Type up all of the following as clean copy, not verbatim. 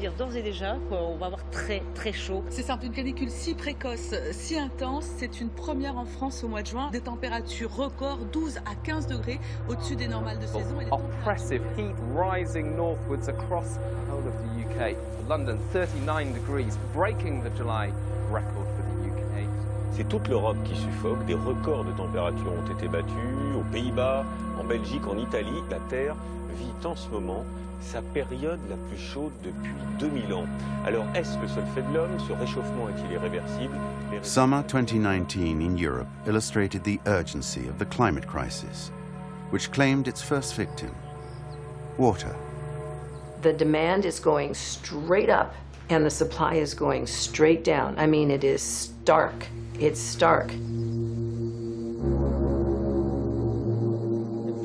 dire d'ores et déjà qu'on va avoir très très chaud. C'est simple, une canicule si précoce, si intense, c'est une première en France au mois de juin. Des températures records, 12 à 15 degrés au-dessus des normales de saison. Oppressive heat rising northwards across the whole of the UK. London, 39 degrees, breaking the July record for the UK. C'est toute l'Europe qui suffoque. Des records de température ont été battus aux Pays-Bas, en Belgique, en Italie. La Terre vit en ce moment sa période la plus chaude depuis 2000 ans. Alors, est-ce le seul fait de l'homme? Ce réchauffement est-il irréversible? Summer 2019 in Europe illustrated the urgency of the climate crisis, which claimed its first victim, water. The demand is going straight up and the supply is going straight down. I mean, it is stark. It's stark. In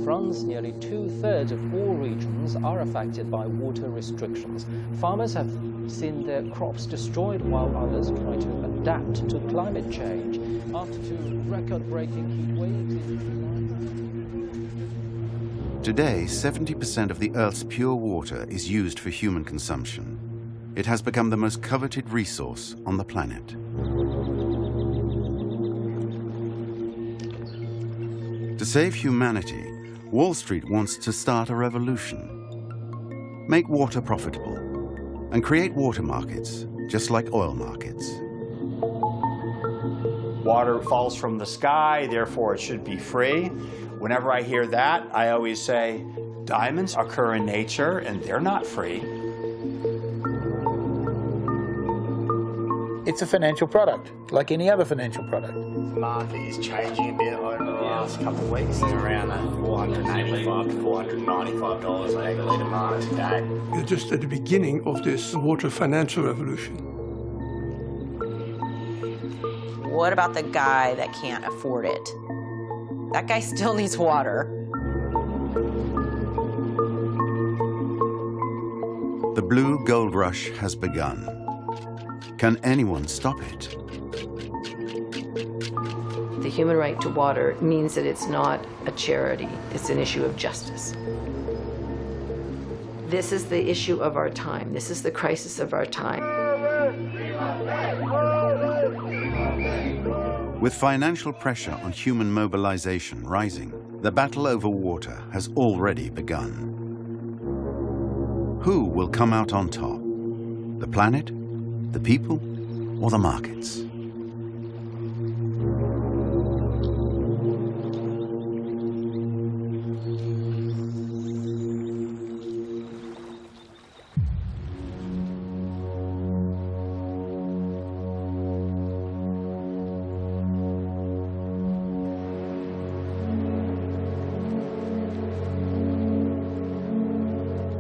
France, nearly 2/3 of all regions are affected by water restrictions. Farmers have seen their crops destroyed while others try to adapt to climate change. After 2 record-breaking heat waves in July. Today, 70% of the Earth's pure water is used for human consumption. It has become the most coveted resource on the planet. To save humanity, Wall Street wants to start a revolution. Make water profitable and create water markets, just like oil markets. Water falls from the sky, therefore it should be free. Whenever I hear that, I always say, diamonds occur in nature and they're not free. It's a financial product, like any other financial product. The market is changing a bit over the last couple of weeks. It's around that $485 to $495 a hectolitre mark today. You're just at the beginning of this water financial revolution. What about the guy that can't afford it? That guy still needs water. The blue gold rush has begun. Can anyone stop it? The human right to water means that it's not a charity, it's an issue of justice. This is the issue of our time. This is the crisis of our time. With financial pressure on human mobilization rising, the battle over water has already begun. Who will come out on top? The planet, the people, or the markets?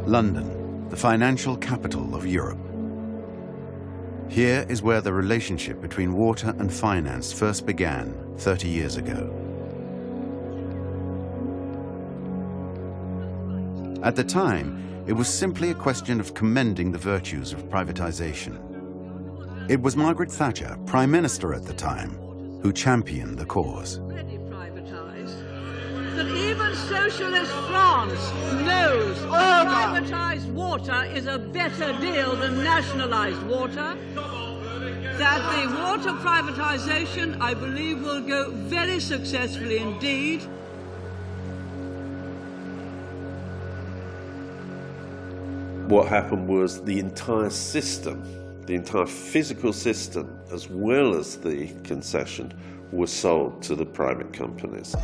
London, the financial capital of Europe. Here is where the relationship between water and finance first began 30 years ago. At the time, it was simply a question of commending the virtues of privatization. It was Margaret Thatcher, Prime Minister at the time, who championed the cause. That even socialist France knows privatized water is a better deal than nationalized water. That the water privatization, I believe, will go very successfully indeed. What happened was the entire system, the entire physical system, as well as the concession, was sold to the private companies.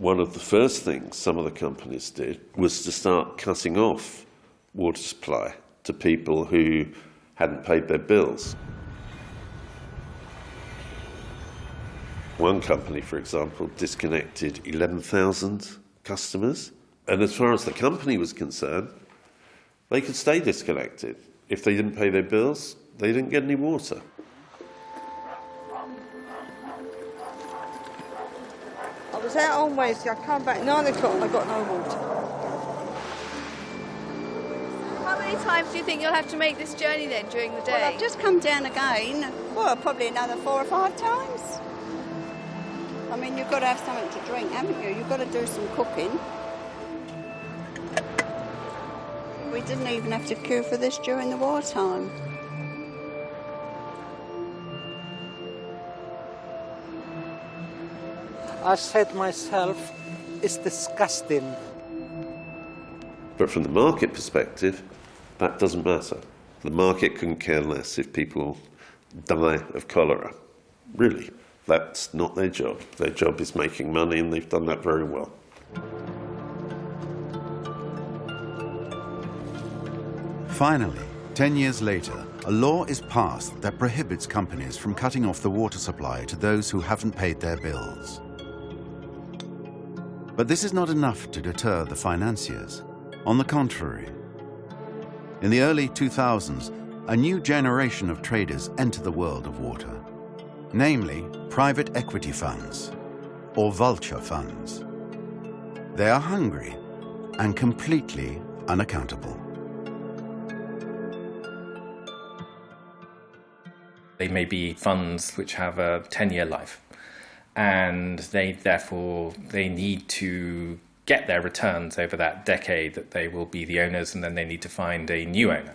One of the first things some of the companies did was to start cutting off water supply to people who hadn't paid their bills. One company, for example, disconnected 11,000 customers, and as far as the company was concerned, they could stay disconnected. If they didn't pay their bills, they didn't get any water. I was out on Wednesday, I come back 9 o'clock and I got no water. How many times do you think you'll have to make this journey then during the day? Well, I've just come down again, well, probably another 4 or 5 times. I mean, you've got to have something to drink, haven't you? You've got to do some cooking. We didn't even have to queue for this during the wartime. I said myself, it's disgusting. But from the market perspective, that doesn't matter. The market couldn't care less if people die of cholera. Really, that's not their job. Their job is making money, and they've done that very well. Finally, 10 years later, a law is passed that prohibits companies from cutting off the water supply to those who haven't paid their bills. But this is not enough to deter the financiers. On the contrary, in the early 2000s, a new generation of traders enter the world of water, namely private equity funds, or vulture funds. They are hungry and completely unaccountable. They may be funds which have a 10-year life, and therefore they need to get their returns over that decade that they will be the owners, and then they need to find a new owner.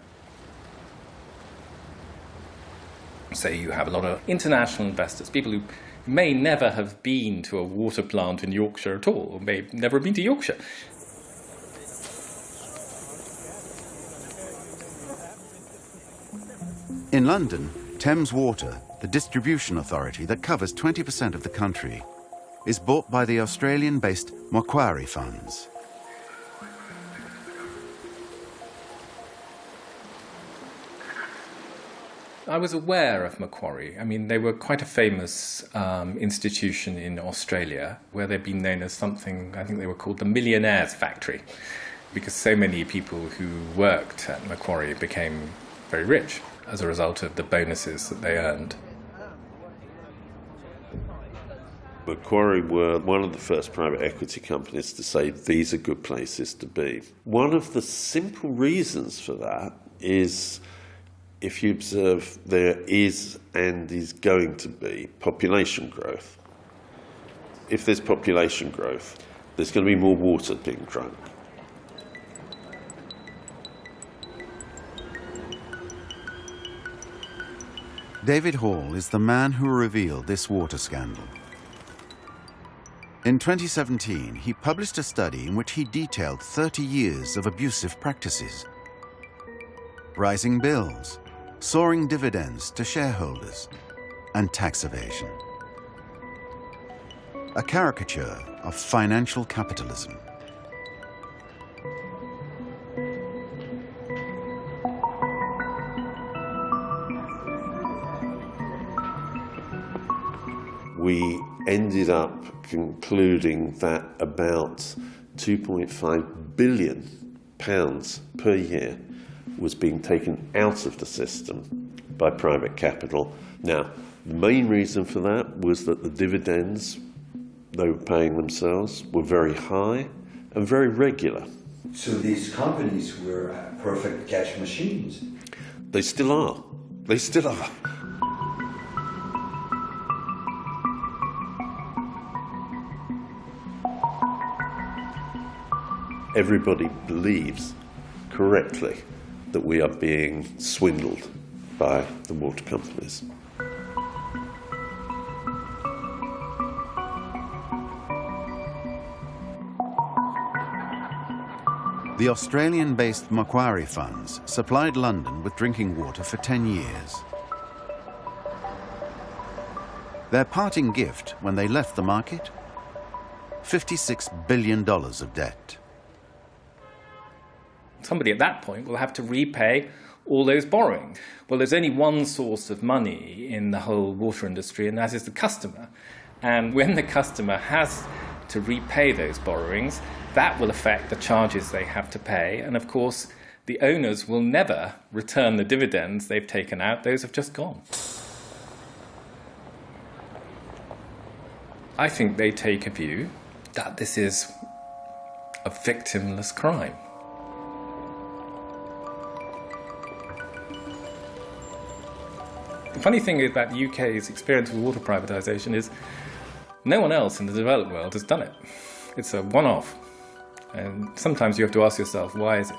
So you have a lot of international investors, people who may never have been to a water plant in Yorkshire at all, or may never have been to Yorkshire. In London, Thames Water, the distribution authority that covers 20% of the country, is bought by the Australian-based Macquarie funds. I was aware of Macquarie. I mean, they were quite a famous institution in Australia, where they've been known as something, I think they were called the Millionaires Factory, because so many people who worked at Macquarie became very rich as a result of the bonuses that they earned. Macquarie were one of the first private equity companies to say these are good places to be. One of the simple reasons for that is, if you observe, there is and is going to be population growth. If there's population growth, there's going to be more water being drunk. David Hall is the man who revealed this water scandal. In 2017, he published a study in which he detailed 30 years of abusive practices. Rising bills, soaring dividends to shareholders, and tax evasion. A caricature of financial capitalism. We ended up concluding that about £2.5 billion per year was being taken out of the system by private capital. Now, the main reason for that was that the dividends they were paying themselves were very high and very regular. So these companies were perfect cash machines. They still are. They still are. Everybody believes correctly that we are being swindled by the water companies. The Australian-based Macquarie funds supplied London with drinking water for 10 years. Their parting gift when they left the market? $56 billion of debt. Somebody at that point will have to repay all those borrowing. Well, there's only one source of money in the whole water industry, and that is the customer. And when the customer has to repay those borrowings, that will affect the charges they have to pay. And of course, the owners will never return the dividends they've taken out. Those have just gone. I think they take a view that this is a victimless crime. The funny thing about the UK's experience with water privatisation is no one else in the developed world has done it. It's a one-off. And sometimes you have to ask yourself, why is it?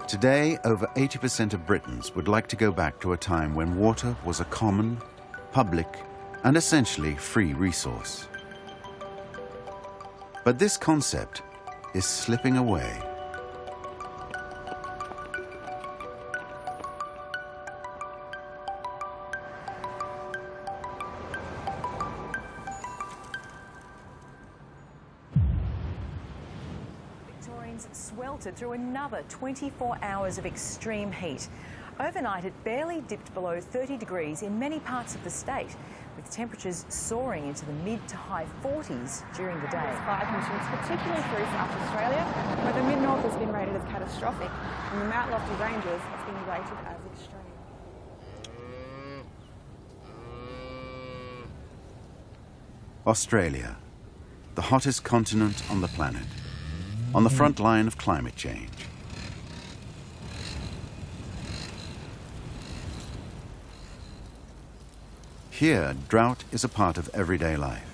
Today, over 80% of Britons would like to go back to a time when water was a common, public, and essentially free resource. But this concept is slipping away. Sweltered through another 24 hours of extreme heat. Overnight, it barely dipped below 30 degrees in many parts of the state, with temperatures soaring into the mid to high 40s during the day. Fire conditions, particularly through South Australia, where the mid-north has been rated as catastrophic and the Mount Lofty Ranges have been rated as extreme. Australia, the hottest continent on the planet, on the front line of climate change. Here, drought is a part of everyday life.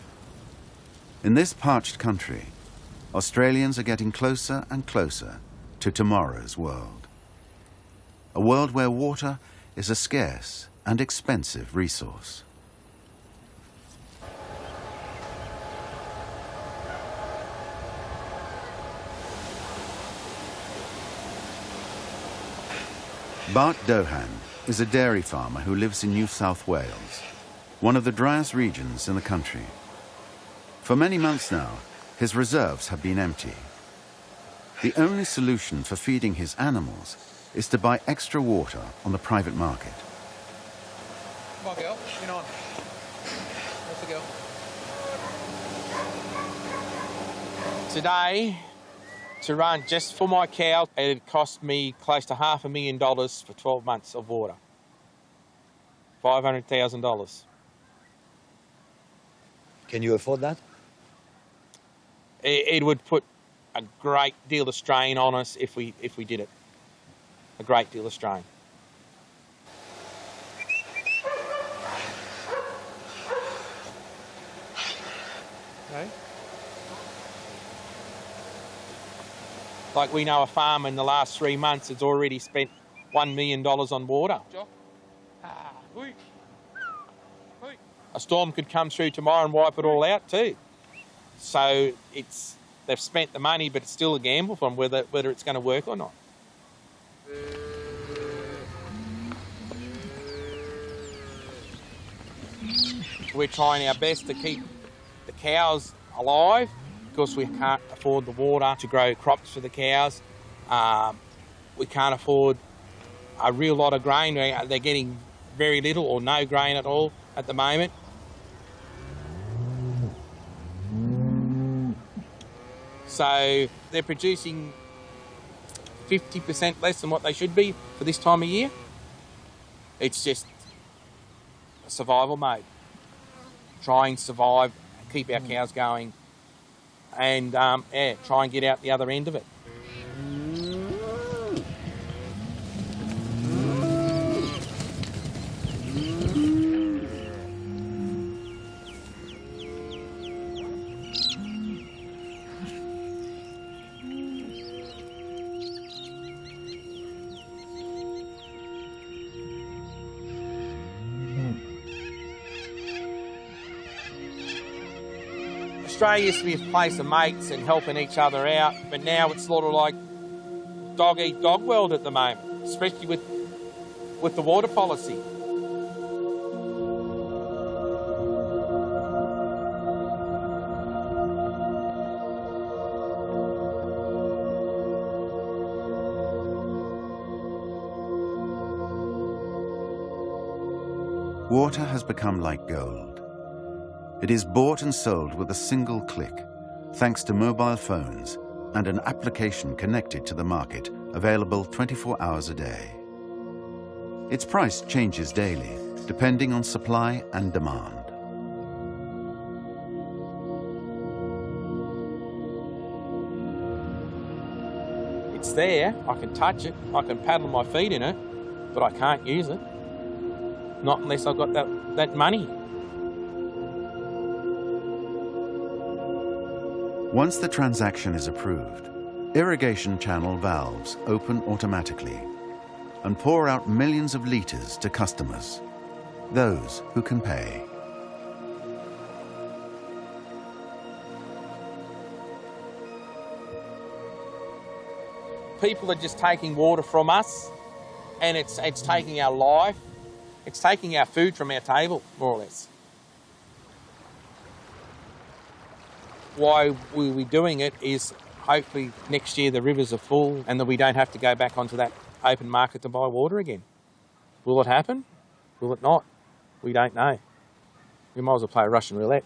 In this parched country, Australians are getting closer and closer to tomorrow's world. A world where water is a scarce and expensive resource. Bart Dohan is a dairy farmer who lives in New South Wales, one of the driest regions in the country. For many months now, his reserves have been empty. The only solution for feeding his animals is to buy extra water on the private market. Come on, girl, get on. Where's the girl? Today, to run just for my cow, it cost me close to $500,000 for 12 months of water. $500,000. Can you afford that? It would put a great deal of strain on us if we did it. A great deal of strain. Okay. Like we know a farm in the last 3 months has already spent $1 million on water. A storm could come through tomorrow and wipe it all out too. So they've spent the money, but it's still a gamble from whether it's going to work or not. We're trying our best to keep the cows alive, because we can't afford the water to grow crops for the cows. We can't afford a real lot of grain. They're getting very little or no grain at all at the moment. So they're producing 50% less than what they should be for this time of year. It's just a survival mode. Try and survive, keep our cows going, and try and get out the other end of it. Australia used to be a place of mates and helping each other out, but now it's sort of like dog-eat-dog world at the moment, especially with the water policy. Water has become like gold. It is bought and sold with a single click, thanks to mobile phones and an application connected to the market, available 24 hours a day. Its price changes daily, depending on supply and demand. It's there, I can touch it, I can paddle my feet in it, but I can't use it. Not unless I've got that money. Once the transaction is approved, irrigation channel valves open automatically and pour out millions of litres to customers, those who can pay. People are just taking water from us, and it's taking our life, it's taking our food from our table, more or less. Why we're doing it is hopefully next year the rivers are full and that we don't have to go back onto that open market to buy water again. Will it happen? Will it not? We don't know. We might as well play Russian roulette.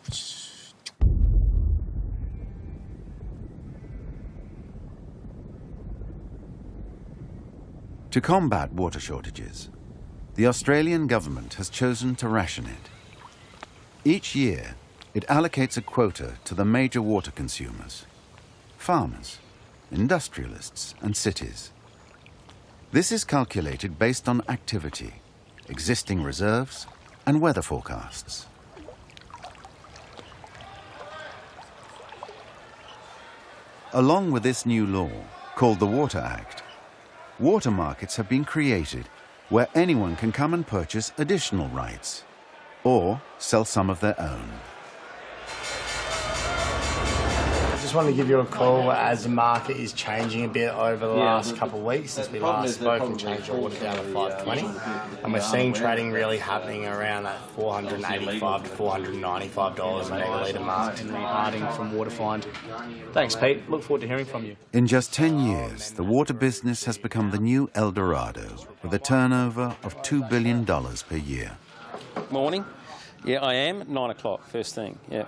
To combat water shortages, the Australian government has chosen to ration it. Each year, it allocates a quota to the major water consumers: farmers, industrialists, and cities. This is calculated based on activity, existing reserves, and weather forecasts. Along with this new law, called the Water Act, water markets have been created where anyone can come and purchase additional rights or sell some of their own. I just wanted to give you a call as the market is changing a bit over the last couple of weeks since we last spoke and changed our water down to 520. And we're seeing trading really happening around that $485 to $495 a megalitre mark. Harding from Waterfind. Thanks, Pete. Look forward to hearing from you. In just 10 years, the water business has become the new El Dorado, with a turnover of $2 billion per year. Morning. Yeah, I am. 9 o'clock, first thing, yeah.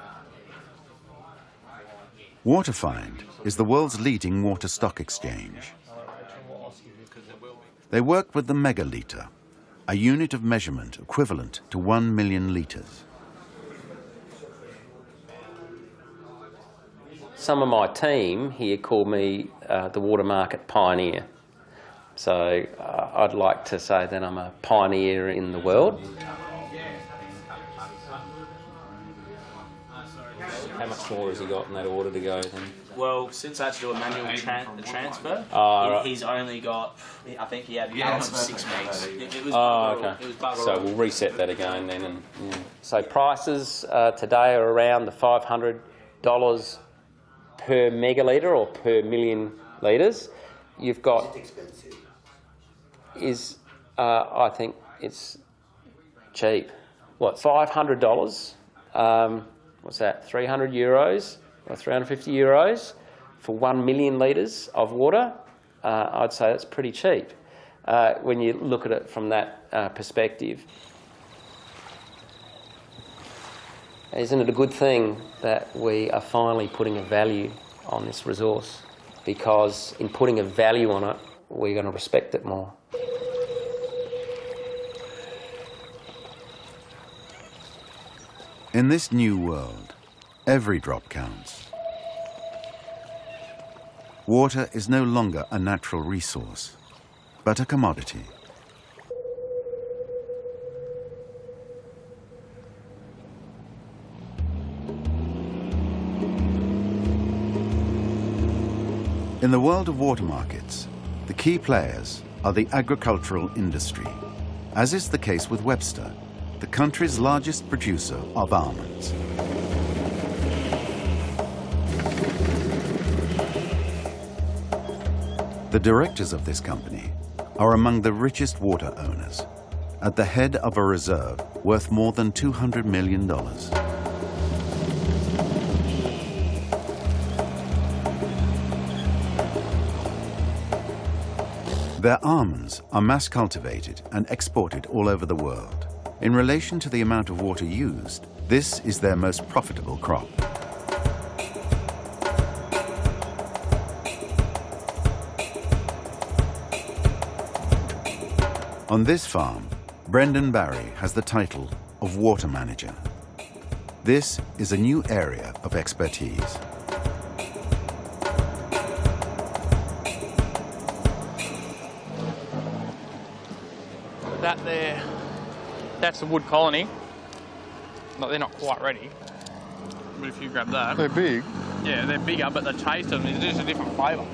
Waterfind is the world's leading water stock exchange. They work with the megalitre, a unit of measurement equivalent to 1 million litres. Some of my team here call me the water market pioneer. So I'd like to say that I'm a pioneer in the world. How much more has he got in that order to go then? Well, since I had to do a manual transfer, he's only got, I think he had balance of 6 megs. It was okay. It was bugger so all. We'll reset that again then. And so prices today are around the $500 per megalitre or per million litres. You've got... I think it's cheap. What, $500? What's that, 300 euros or 350 euros for 1 million litres of water? I'd say that's pretty cheap when you look at it from that perspective. Isn't it a good thing that we are finally putting a value on this resource? Because in putting a value on it, we're going to respect it more. In this new world, every drop counts. Water is no longer a natural resource, but a commodity. In the world of water markets, the key players are the agricultural industry, as is the case with Webster, the country's largest producer of almonds. The directors of this company are among the richest water owners, at the head of a reserve worth more than $200 million. Their almonds are mass cultivated and exported all over the world. In relation to the amount of water used, this is their most profitable crop. On this farm, Brendan Barry has the title of Water Manager. This is a new area of expertise. That there, that's the wood colony. But they're not quite ready. But if you grab that. They're big. Yeah, they're bigger, but the taste of them is just a different flavour.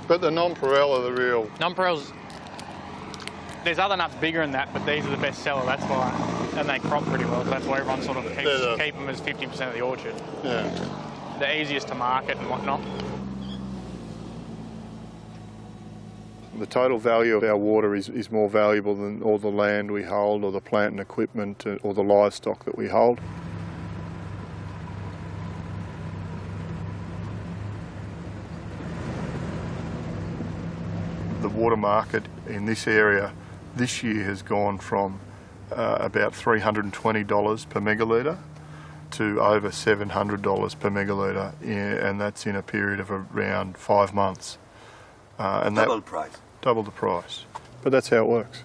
But the nonpareil are the real... Nonpareils, there's other nuts bigger than that, but these are the best seller, that's why. And they crop pretty well, so that's why everyone sort of keep them as 50% of the orchard. Yeah. They're easiest to market and whatnot. The total value of our water is more valuable than all the land we hold, or the plant and equipment, or the livestock that we hold. The water market in this area this year has gone from about $320 per megalitre to over $700 per megalitre, and that's in a period of around 5 months. And double the price. Double the price. But that's how it works.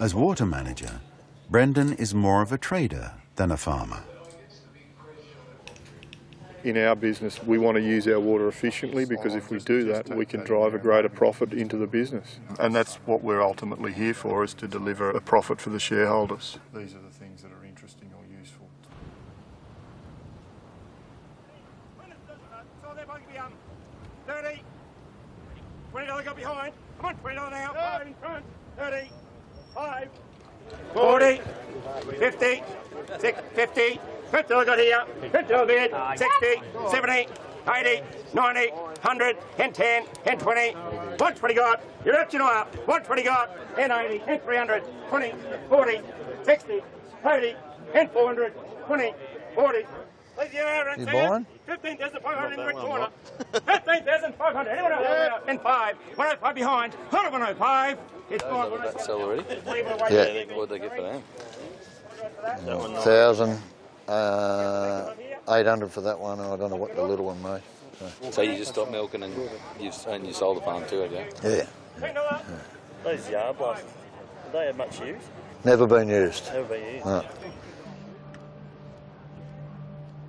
As water manager, Brendan is more of a trader than a farmer. In our business, we want to use our water efficiently, because if we do that, we can drive a greater profit into the business. And that's what we're ultimately here for, is to deliver a profit for the shareholders. These are the things that are interesting or useful. $30. $20 got behind. Come on, $20 now. 5 in front. 30. 5. 40. 50. 50. $50 got here. $50 bid. 60. 70. 80. 90. 100. And 10. And 20. 120 got. You're up, you know up. 120 got. And 80. And 300. 20. 40. 60. 80. And 400. 20. 40. You buying? 15,500 in the corner. 15,500. Anyone else? And 5. 105 behind. 105. It's gone. That sell already? Yeah. What did they get for that? 1,800 for that one. I don't know what the little one made. So you just stopped milking and you sold the farm too, have you? Yeah. Those yard blasts, have they had much use? Never been used. Never been used. No.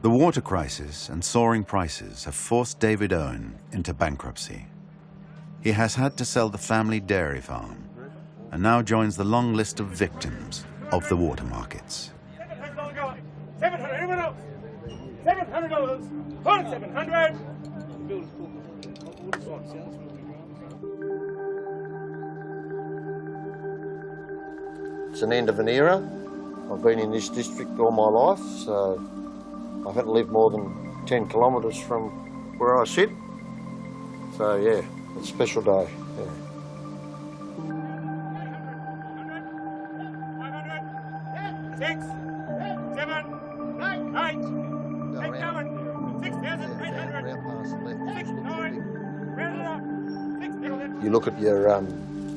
The water crisis and soaring prices have forced David Owen into bankruptcy. He has had to sell the family dairy farm and now joins the long list of victims of the water markets. $700. Anyone else? $700. $700. It's an end of an era. I've been in this district all my life, so I haven't lived more than 10 kilometres from where I sit. So yeah, it's a special day. Yeah. 6, 7, 8, 6, You look at your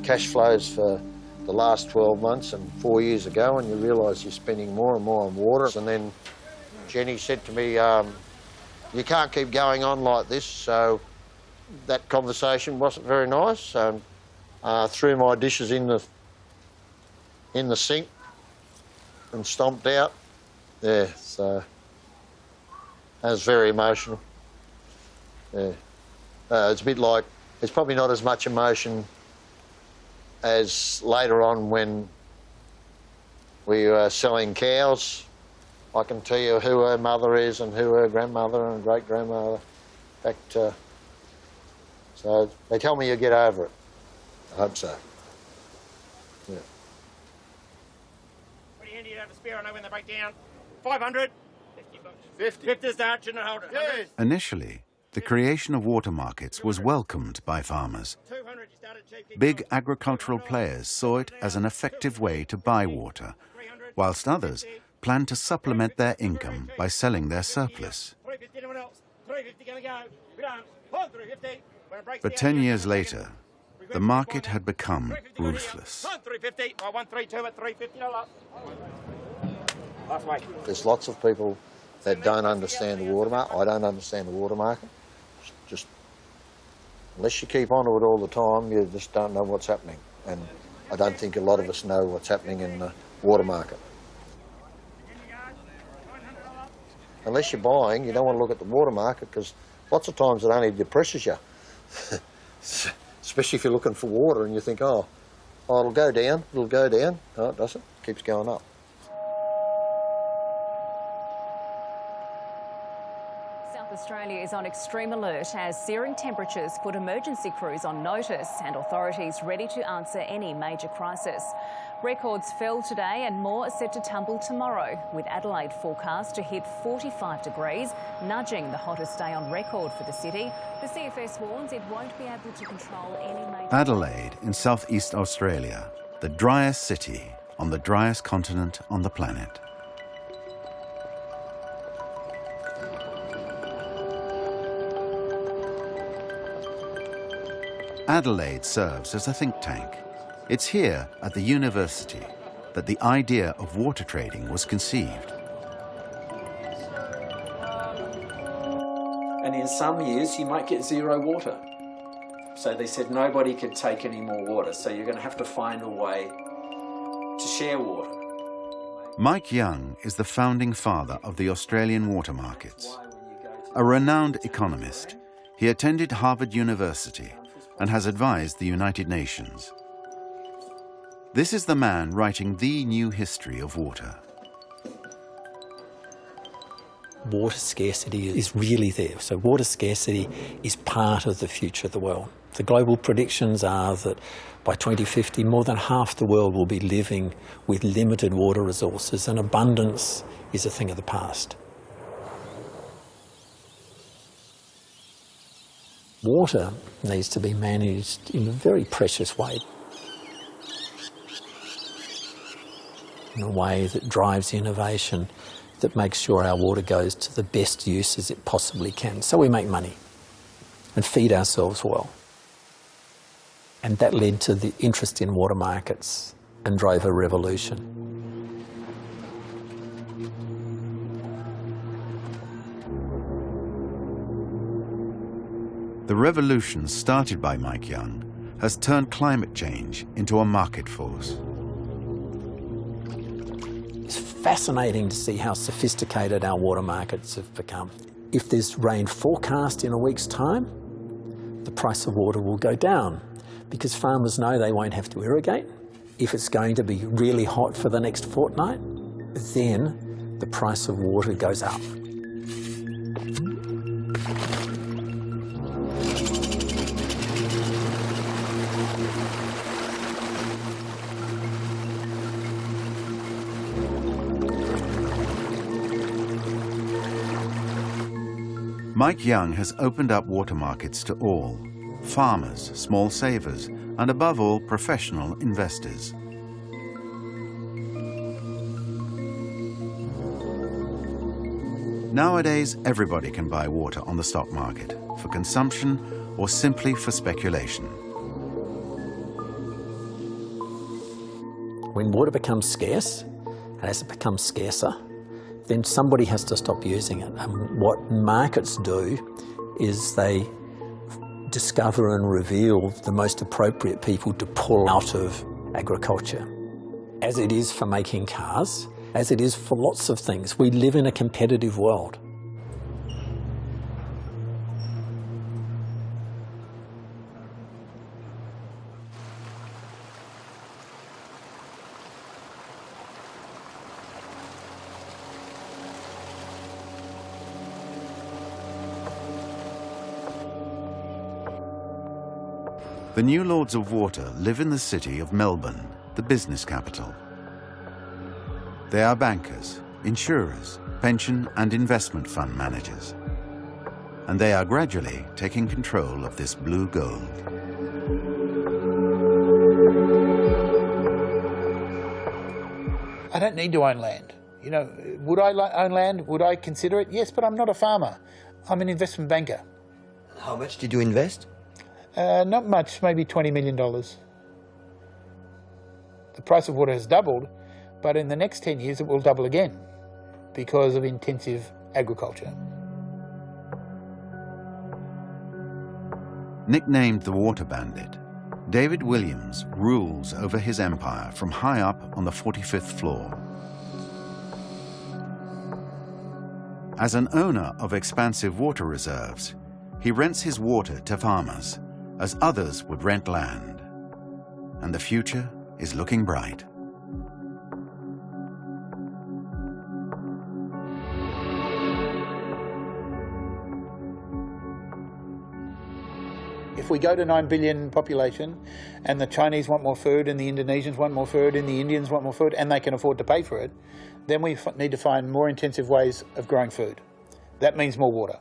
cash flows for the last 12 months and 4 years ago, and you realise you're spending more and more on water. And then Jenny said to me, you can't keep going on like this, so that conversation wasn't very nice. Threw my dishes in the sink and stomped out. Yeah, so that was very emotional. Yeah, it's a bit like, it's probably not as much emotion as later on when we were selling cows. I can tell you who her mother is and who her grandmother and great-grandmother. In fact, so they tell me you'll get over it. I hope so. Yeah. Pretty handy to have a spare, I know when they break down. 500. 50. 50 start, shouldn't hold it. Yes. Initially, the creation of water markets was welcomed by farmers. Big agricultural players saw it as an effective way to buy water, whilst others planned to supplement their income by selling their surplus. But 10 years later, the market had become ruthless. There's lots of people that don't understand the water market. I don't understand the water market. Just Unless you keep on to it all the time, you just don't know what's happening. And I don't think a lot of us know what's happening in the water market. Unless you're buying, you don't want to look at the water market because lots of times it only depresses you. Especially if you're looking for water and you think, oh, it'll go down. No, it doesn't. It keeps going up. South Australia is on extreme alert as searing temperatures put emergency crews on notice and authorities ready to answer any major crisis. Records fell today and more are set to tumble tomorrow, with Adelaide forecast to hit 45 degrees, nudging the hottest day on record for the city. The CFS warns it won't be able to control any major... Adelaide in southeast Australia, the driest city on the driest continent on the planet. Adelaide serves as a think tank. It's here, at the university, that the idea of water trading was conceived. And in some years, you might get zero water. So they said nobody could take any more water, so you're going to have to find a way to share water. Mike Young is the founding father of the Australian water markets. A renowned economist, he attended Harvard University and has advised the United Nations. This is the man writing the new history of water. Water scarcity is really there. So water scarcity is part of the future of the world. The global predictions are that by 2050, more than half the world will be living with limited water resources, and abundance is a thing of the past. Water needs to be managed in a very precious way, in a way that drives innovation, that makes sure our water goes to the best use as it possibly can, so we make money and feed ourselves well. And that led to the interest in water markets and drove a revolution. The revolution started by Mike Young has turned climate change into a market force. It's fascinating to see how sophisticated our water markets have become. If there's rain forecast in a week's time, the price of water will go down because farmers know they won't have to irrigate. If it's going to be really hot for the next fortnight, then the price of water goes up. Mike Young has opened up water markets to all, farmers, small savers, and above all, professional investors. Nowadays, everybody can buy water on the stock market, for consumption or simply for speculation. When water becomes scarce, and as it becomes scarcer, then somebody has to stop using it. And what markets do is they discover and reveal the most appropriate people to pull out of agriculture. As it is for making cars, as it is for lots of things, we live in a competitive world. The new Lords of Water live in the city of Melbourne, the business capital. They are bankers, insurers, pension and investment fund managers. And they are gradually taking control of this blue gold. I don't need to own land. You know, would I own land? Would I consider it? Yes, but I'm not a farmer. I'm an investment banker. How much did you invest? Not much, maybe $20 million. The price of water has doubled, but in the next 10 years it will double again because of intensive agriculture. Nicknamed the Water Bandit, David Williams rules over his empire from high up on the 45th floor. As an owner of expansive water reserves, he rents his water to farmers, as others would rent land. And the future is looking bright. If we go to 9 billion population and the Chinese want more food and the Indonesians want more food and the Indians want more food and they can afford to pay for it, then we need to find more intensive ways of growing food. That means more water.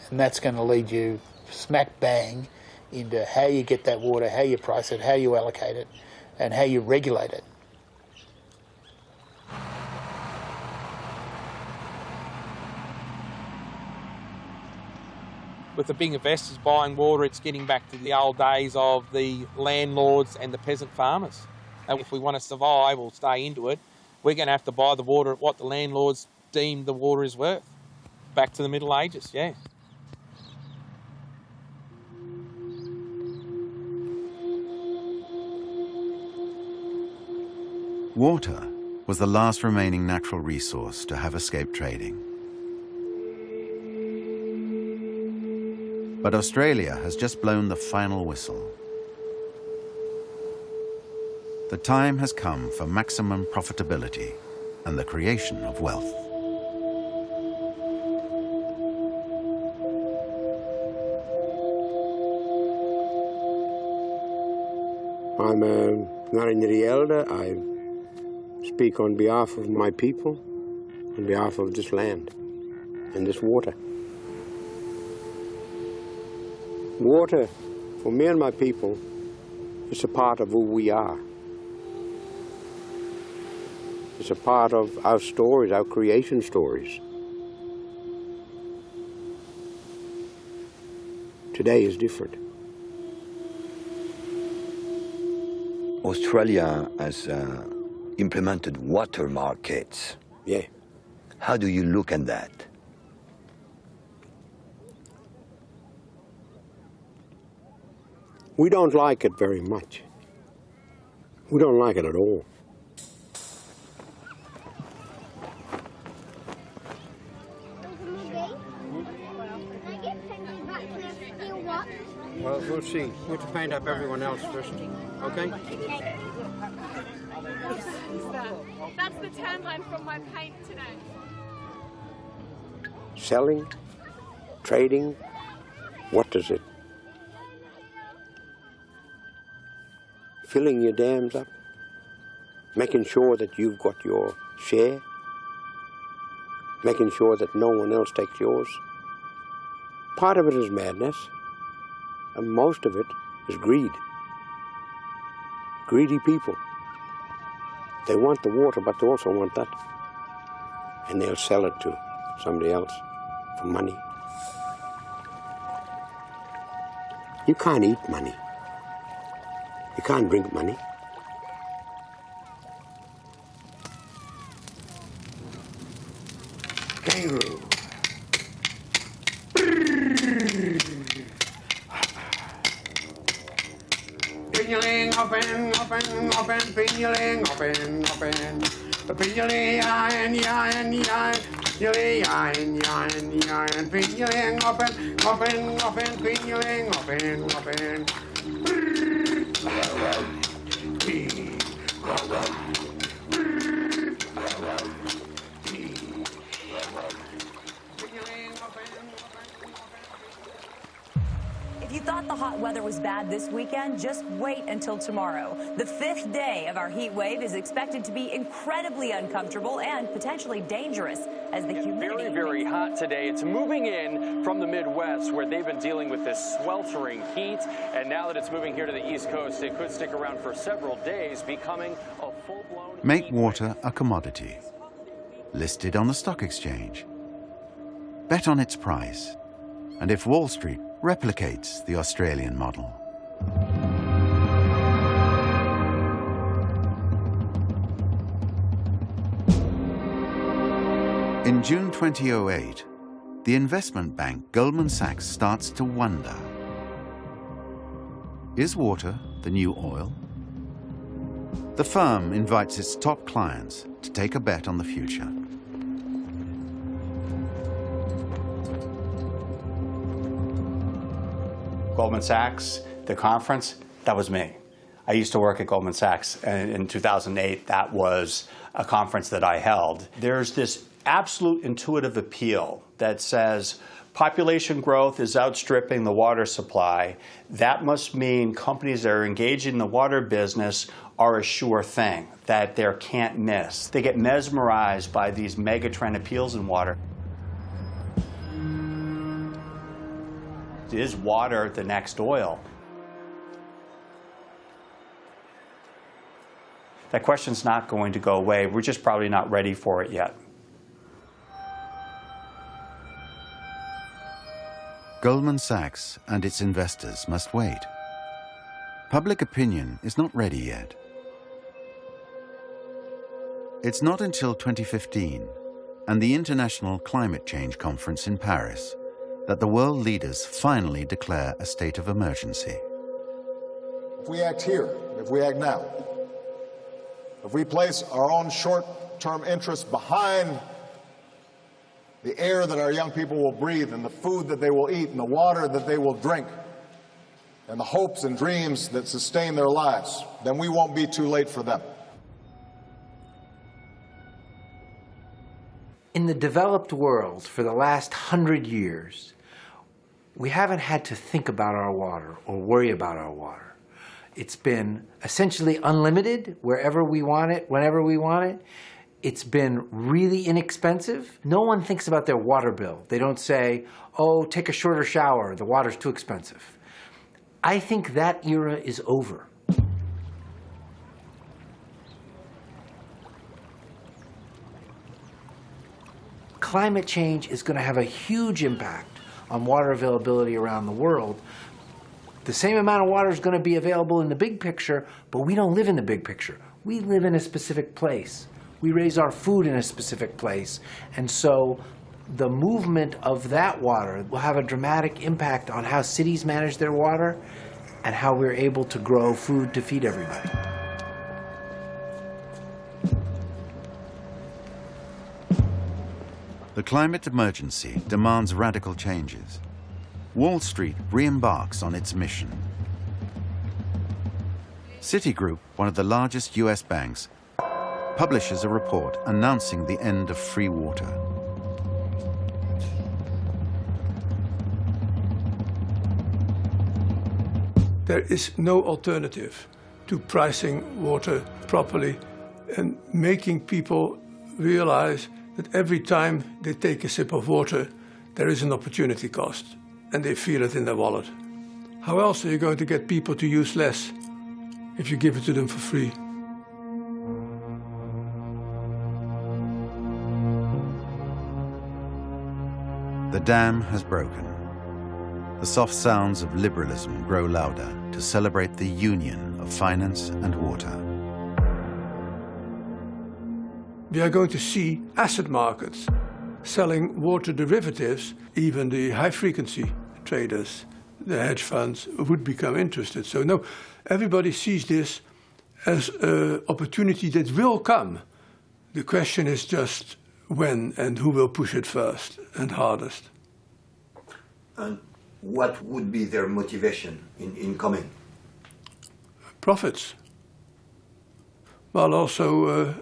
And that's going to lead you smack bang into how you get that water, how you price it, how you allocate it, and how you regulate it. With the big investors buying water, it's getting back to the old days of the landlords and the peasant farmers. And if we want to survive or stay into it, we're going to have to buy the water at what the landlords deem the water is worth. Back to the Middle Ages, yeah. Water was the last remaining natural resource to have escaped trading. But Australia has just blown the final whistle. The time has come for maximum profitability and the creation of wealth. I'm Narendra Elder. I speak on behalf of my people, on behalf of this land and this water. Water, for me and my people, is a part of who we are. It's a part of our stories, our creation stories. Today is different. Australia has implemented water markets. Yeah. How do you look at that? We don't like it very much. We don't like it at all. Well, we'll see. We'll have to paint up everyone else first, okay? That's the tan line from my paint today. Selling, trading, what does it? Filling your dams up, making sure that you've got your share, making sure that no one else takes yours. Part of it is madness, and most of it is greed. Greedy people. They want the water, but they also want that. And they'll sell it to somebody else for money. You can't eat money. You can't drink money. Kangaroo. Pinyaling, open, open, open, pinyaling, open, open. Pinyaling, yan, yan, yan. Pinyaling, yan, yan, yan. Pinyaling, open, open, open, pinyaling, open, open. If you thought the hot weather was bad this weekend, just wait until tomorrow. The 5th day of our heat wave is expected to be incredibly uncomfortable and potentially dangerous as the humidity... Very, very hot today. It's moving in from the Midwest where they've been dealing with this sweltering heat. And now that it's moving here to the East Coast, it could stick around for several days, becoming a full-blown... Make water a commodity. Listed on the stock exchange. Bet on its price. And if Wall Street replicates the Australian model. In June 2008, the investment bank Goldman Sachs starts to wonder. Is water the new oil? The firm invites its top clients to take a bet on the future. Goldman Sachs, the conference, that was me. I used to work at Goldman Sachs, and in 2008, that was a conference that I held. There's this absolute intuitive appeal that says population growth is outstripping the water supply. That must mean companies that are engaged in the water business are a sure thing, that they can't miss. They get mesmerized by these megatrend appeals in water. Is water the next oil? That question's not going to go away. We're just probably not ready for it yet. Goldman Sachs and its investors must wait. Public opinion is not ready yet. It's not until 2015 and the International Climate Change Conference in Paris that the world leaders finally declare a state of emergency. If we act here, if we act now, if we place our own short-term interests behind the air that our young people will breathe and the food that they will eat and the water that they will drink and the hopes and dreams that sustain their lives, then we won't be too late for them. In the developed world, for the last 100 years, we haven't had to think about our water or worry about our water. It's been essentially unlimited wherever we want it, whenever we want it. It's been really inexpensive. No one thinks about their water bill. They don't say, oh, take a shorter shower, the water's too expensive. I think that era is over. Climate change is going to have a huge impact on water availability around the world. The same amount of water is going to be available in the big picture, but we don't live in the big picture. We live in a specific place. We raise our food in a specific place. And so the movement of that water will have a dramatic impact on how cities manage their water and how we're able to grow food to feed everybody. The climate emergency demands radical changes. Wall Street re-embarks on its mission. Citigroup, one of the largest US banks, publishes a report announcing the end of free water. There is no alternative to pricing water properly and making people realize that every time they take a sip of water, there is an opportunity cost, and they feel it in their wallet. How else are you going to get people to use less if you give it to them for free? The dam has broken. The soft sounds of liberalism grow louder to celebrate the union of finance and water. We are going to see asset markets selling water derivatives. Even the high-frequency traders, the hedge funds, would become interested. So no, everybody sees this as an opportunity that will come. The question is just when and who will push it first and hardest. And what would be their motivation in coming? Profits. While also,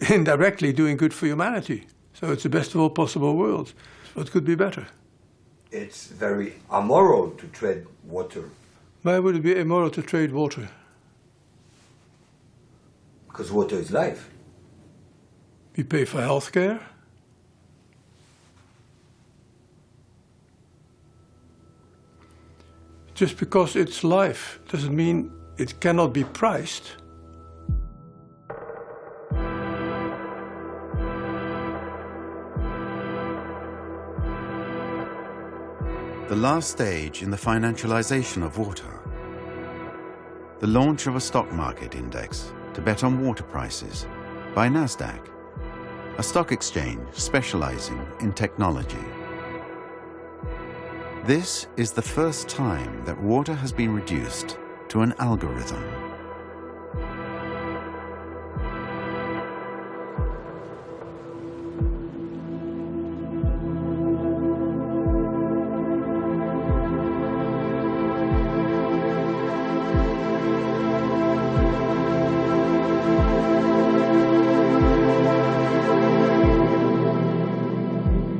indirectly doing good for humanity. So it's the best of all possible worlds. What could be better? It's very immoral to trade water. Why would it be immoral to trade water? Because water is life. We pay for health care. Just because it's life doesn't mean it cannot be priced. The last stage in the financialization of water. The launch of a stock market index to bet on water prices by NASDAQ. a stock exchange specializing in technology. This is the first time that water has been reduced to an algorithm.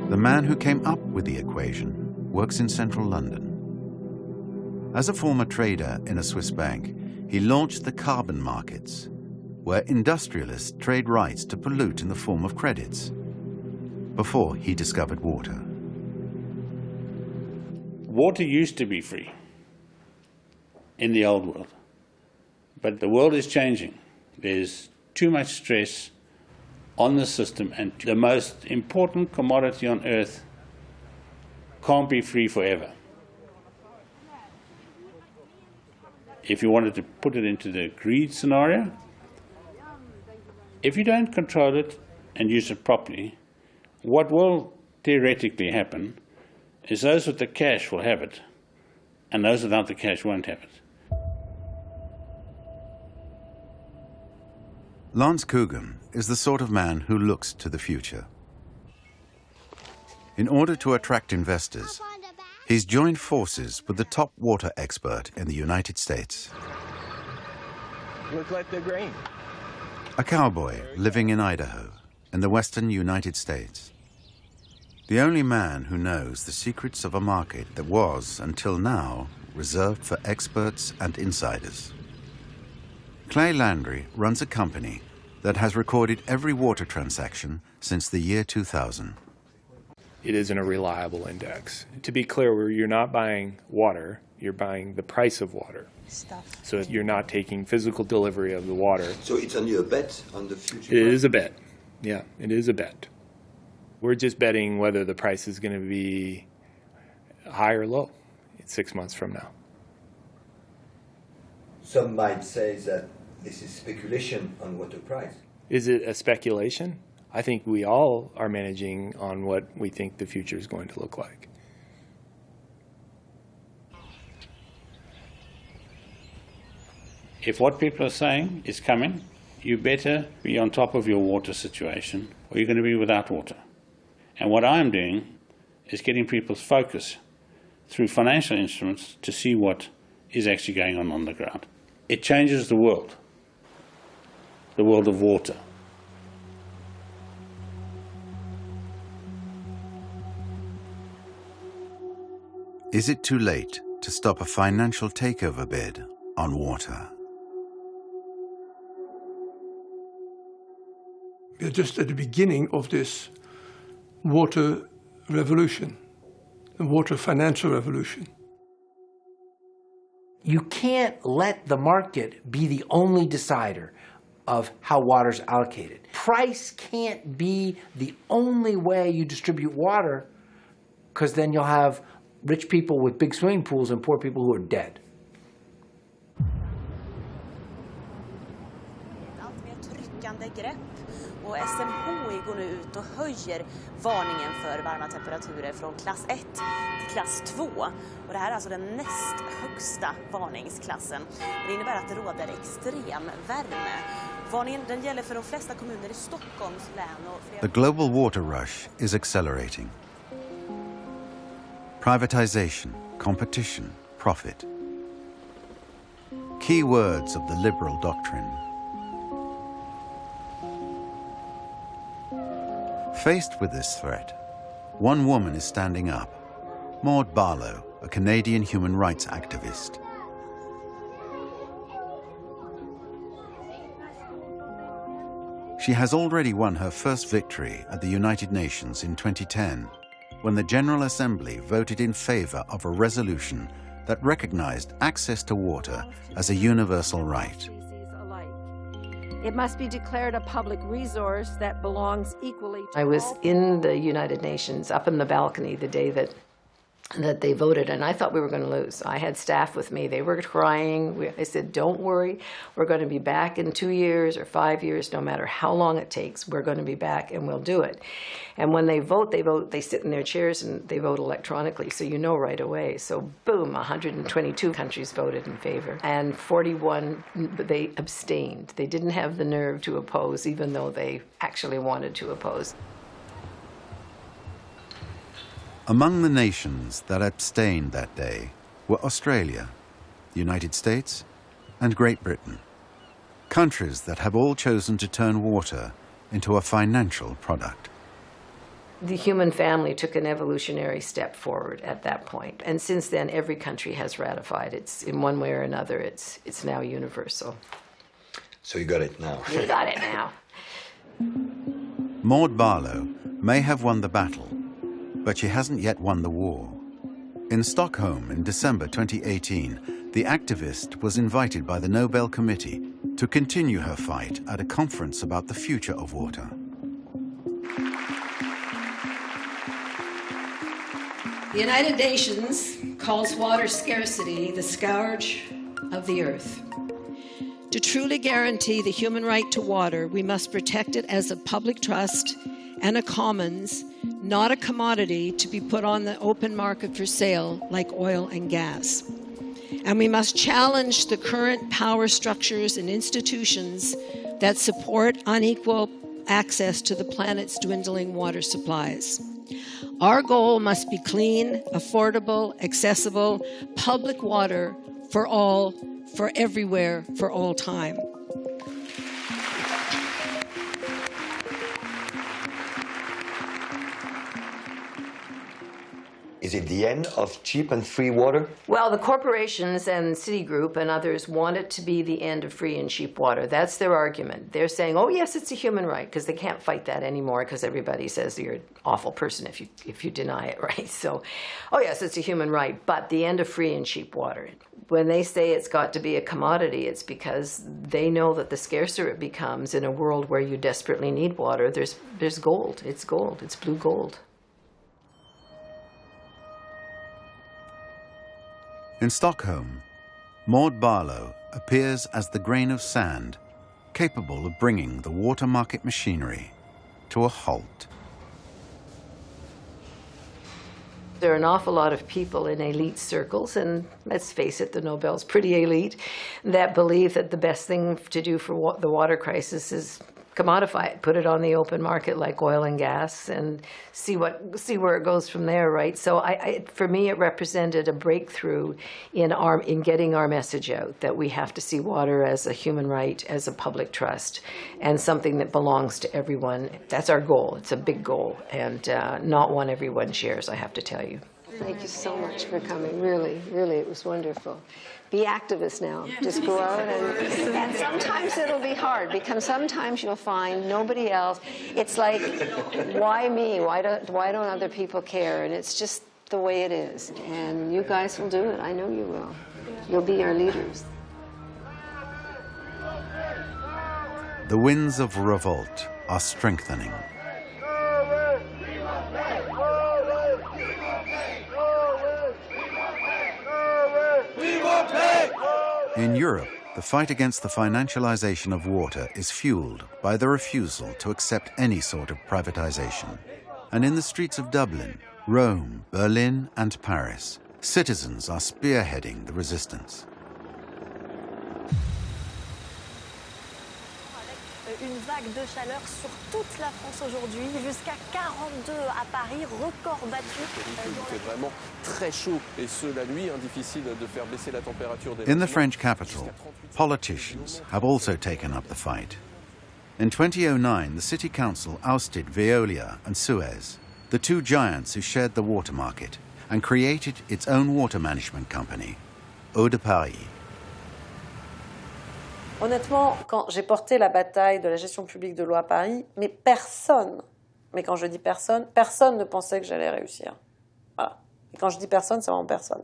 The man who came up with the equation works in central London. As a former trader in a Swiss bank, he launched the carbon markets, where industrialists trade rights to pollute in the form of credits, before he discovered water. Water used to be free in the old world, but the world is changing. There's too much stress on the system, and the most important commodity on earth can't be free forever. If you wanted to put it into the greed scenario, if you don't control it and use it properly, what will theoretically happen is those with the cash will have it, and those without the cash won't have it. Lance Coogan is the sort of man who looks to the future. In order to attract investors, he's joined forces with the top water expert in the United States. Look like they're green. A cowboy living in Idaho, in the western United States. The only man who knows the secrets of a market that was, until now, reserved for experts and insiders. Clay Landry runs a company that has recorded every water transaction since the year 2000. It isn't a reliable index. To be clear, you're not buying water, you're buying the price of water. So you're not taking physical delivery of the water. So it's only a bet on the future? It is a bet. Yeah, it is a bet. We're just betting whether the price is going to be high or low 6 months from now. Some might say that this is speculation on water price. Is it a speculation? I think we all are managing on what we think the future is going to look like. If what people are saying is coming, you better be on top of your water situation, or you're going to be without water. And what I'm doing is getting people's focus through financial instruments to see what is actually going on the ground. It changes the world of water. Is it too late to stop a financial takeover bid on water? We are just at the beginning of this water revolution, the water financial revolution. You can't let the market be the only decider of how water's allocated. Price can't be the only way you distribute water, because then you'll have rich people with big swimming pools and poor people who are dead. Allt mer tryckande grepp, och SMHI går nu ut och höjer varningen för varma temperaturer från klass 1 till klass 2. Och det här är alltså den näst högsta varningsklassen. Det innebär att det råder extrem värme. Varningen den gäller för de flesta kommuner i Stockholms län och flera... The global water rush is accelerating. Privatization, competition, profit. Key words of the liberal doctrine. Faced with this threat, one woman is standing up. Maud Barlow, a Canadian human rights activist. She has already won her first victory at the United Nations in 2010, when the General Assembly voted in favor of a resolution that recognized access to water as a universal right. It must be declared a public resource that belongs equally to I was all. in the United Nations, up in the balcony, the day that that they voted, and I thought we were going to lose. I had staff with me. They were crying. I said, don't worry. We're going to be back in 2 years or 5 years, no matter how long it takes. We're going to be back, and we'll do it. And when they vote, they sit in their chairs, and they vote electronically, so you know right away. So boom, 122 countries voted in favor, and 41, they abstained. They didn't have the nerve to oppose, even though they actually wanted to oppose. Among the nations that abstained that day were Australia, the United States, and Great Britain, countries that have all chosen to turn water into a financial product. The human family took an evolutionary step forward at that point, and since then every country has ratified. It's in one way or another, it's now universal. So you got it now. You got it now. Maud Barlow may have won the battle, but she hasn't yet won the war. In Stockholm in December 2018, the activist was invited by the Nobel Committee to continue her fight at a conference about the future of water. The United Nations calls water scarcity the scourge of the earth. To truly guarantee the human right to water, we must protect it as a public trust and a commons, not a commodity to be put on the open market for sale like oil and gas. And we must challenge the current power structures and institutions that support unequal access to the planet's dwindling water supplies. Our goal must be clean, affordable, accessible, public water for all, for everywhere, for all time. Is it the end of cheap and free water? Well, the corporations and Citigroup and others want it to be the end of free and cheap water. That's their argument. They're saying, oh, yes, it's a human right, because they can't fight that anymore because everybody says you're an awful person if you deny it, right? So, oh, yes, it's a human right, but the end of free and cheap water. When they say it's got to be a commodity, it's because they know that the scarcer it becomes in a world where you desperately need water, there's gold. It's gold. It's blue gold. In Stockholm, Maud Barlow appears as the grain of sand capable of bringing the water market machinery to a halt. There are an awful lot of people in elite circles, and let's face it, the Nobel's pretty elite, that believe that the best thing to do for the water crisis is commodify it, put it on the open market like oil and gas, and see where it goes from there, right? So for me, it represented a breakthrough in getting our message out that we have to see water as a human right, as a public trust, and something that belongs to everyone. That's our goal. It's a big goal, and not one everyone shares, I have to tell you. Thank you so much for coming. Really, really, it was wonderful. Be activists now. Just go out and sometimes it'll be hard because sometimes you'll find nobody else. It's like, why me? Why don't other people care? And it's just the way it is. And you guys will do it. I know you will. You'll be our leaders. The winds of revolt are strengthening. In Europe, the fight against the financialization of water is fueled by the refusal to accept any sort of privatization. And in the streets of Dublin, Rome, Berlin, and Paris, citizens are spearheading the resistance. Une vague de chaleur sur toute la France aujourd'hui, jusqu'à 42 à Paris, record battu. Il fait vraiment très chaud et ce la nuit, difficile de faire baisser la température des In the French capital, politicians have also taken up the fight. In 2009, the city council ousted Veolia and Suez, the two giants who shared the water market, and created its own water management company, Eau de Paris. Honnêtement, quand j'ai porté la bataille de la gestion publique de l'eau à Paris, mais personne, mais quand je dis personne, personne ne pensait que j'allais réussir. Voilà. Et quand je dis personne, c'est vraiment personne.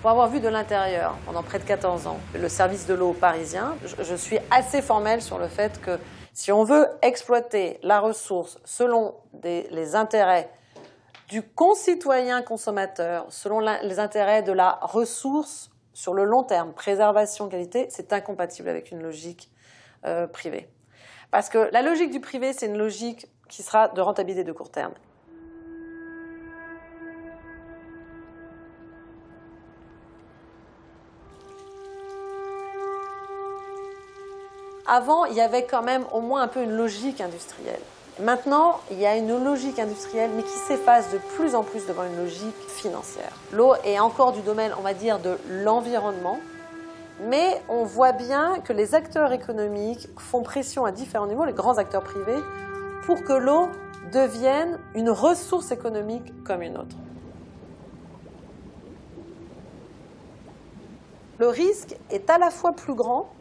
Pour avoir vu de l'intérieur, pendant près de 14 ans, le service de l'eau parisien, je suis assez formelle sur le fait que si on veut exploiter la ressource selon les intérêts du concitoyen consommateur selon les intérêts de la ressource sur le long terme, préservation, qualité, c'est incompatible avec une logique privée. Parce que la logique du privé, c'est une logique qui sera de rentabilité de court terme. Avant, il y avait quand même au moins un peu une logique industrielle. Maintenant, il y a une logique industrielle, mais qui s'efface de plus en plus devant une logique financière. L'eau est encore du domaine, on va dire, de l'environnement, mais on voit bien que les acteurs économiques font pression à différents niveaux, les grands acteurs privés, pour que l'eau devienne une ressource économique comme une autre. Le risque est à la fois plus grand,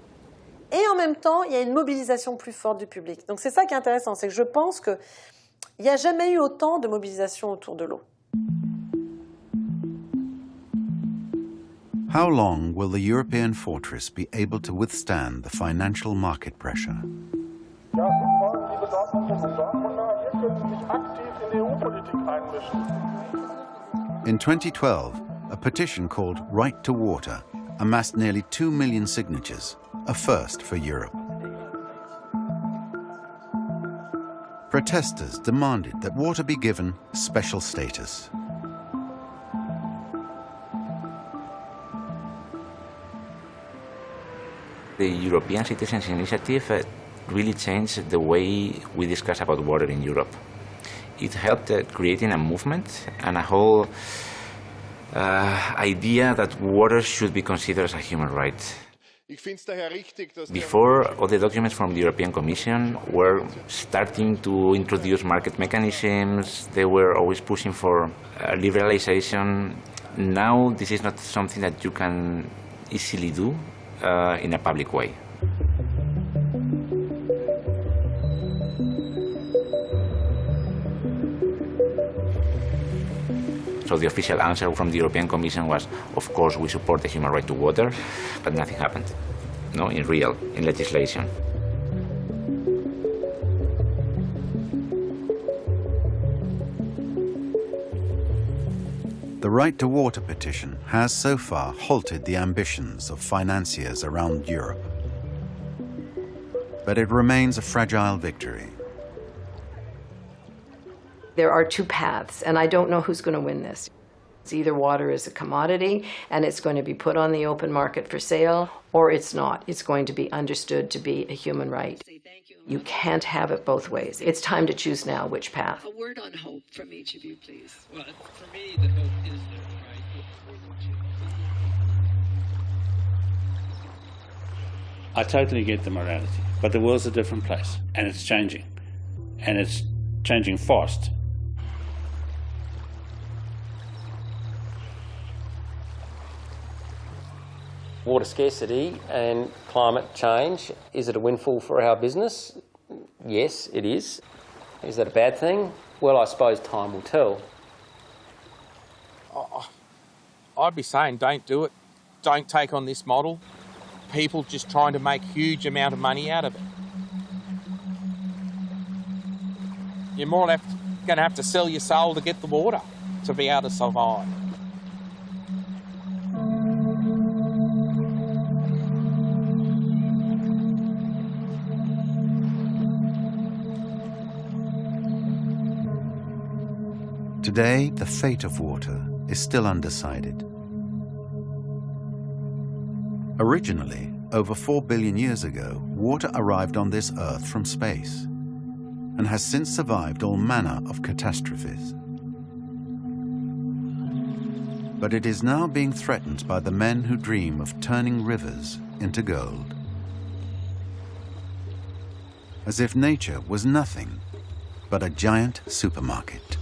et en même temps, il y a une mobilisation plus forte du public. Donc c'est ça qui est intéressant, c'est que je pense qu'il n'y a jamais eu autant de mobilisation autour de l'eau. How long will the European fortress be able to withstand the financial market pressure? In 2012, a petition called Right to Water amassed nearly 2 million signatures, a first for Europe. Protesters demanded that water be given special status. The European Citizens' Initiative really changed the way we discuss about water in Europe. It helped creating a movement and a whole idea that water should be considered as a human right. Before, all the documents from the European Commission were starting to introduce market mechanisms. They were always pushing for liberalization. Now, this is not something that you can easily do in a public way. So the official answer from the European Commission was, of course, we support the human right to water, but nothing happened, no, in legislation. The Right to Water petition has so far halted the ambitions of financiers around Europe. But it remains a fragile victory. There are two paths, and I don't know who's going to win this. It's either water is a commodity, and it's going to be put on the open market for sale, or it's not. It's going to be understood to be a human right. You can't have it both ways. It's time to choose now which path. A word on hope from each of you, please. Well, for me, the hope is that I totally get the morality, but the world's a different place, and it's changing, and it's changing fast. Water scarcity and climate change, is it a windfall for our business? Yes, it is. Is that a bad thing? Well, I suppose time will tell. I'd be saying don't do it. Don't take on this model. People just trying to make huge amount of money out of it. You're more or less going to have to sell your soul to get the water to be able to survive. Today, the fate of water is still undecided. Originally, over 4 billion years ago, water arrived on this Earth from space and has since survived all manner of catastrophes. But it is now being threatened by the men who dream of turning rivers into gold. As if nature was nothing but a giant supermarket.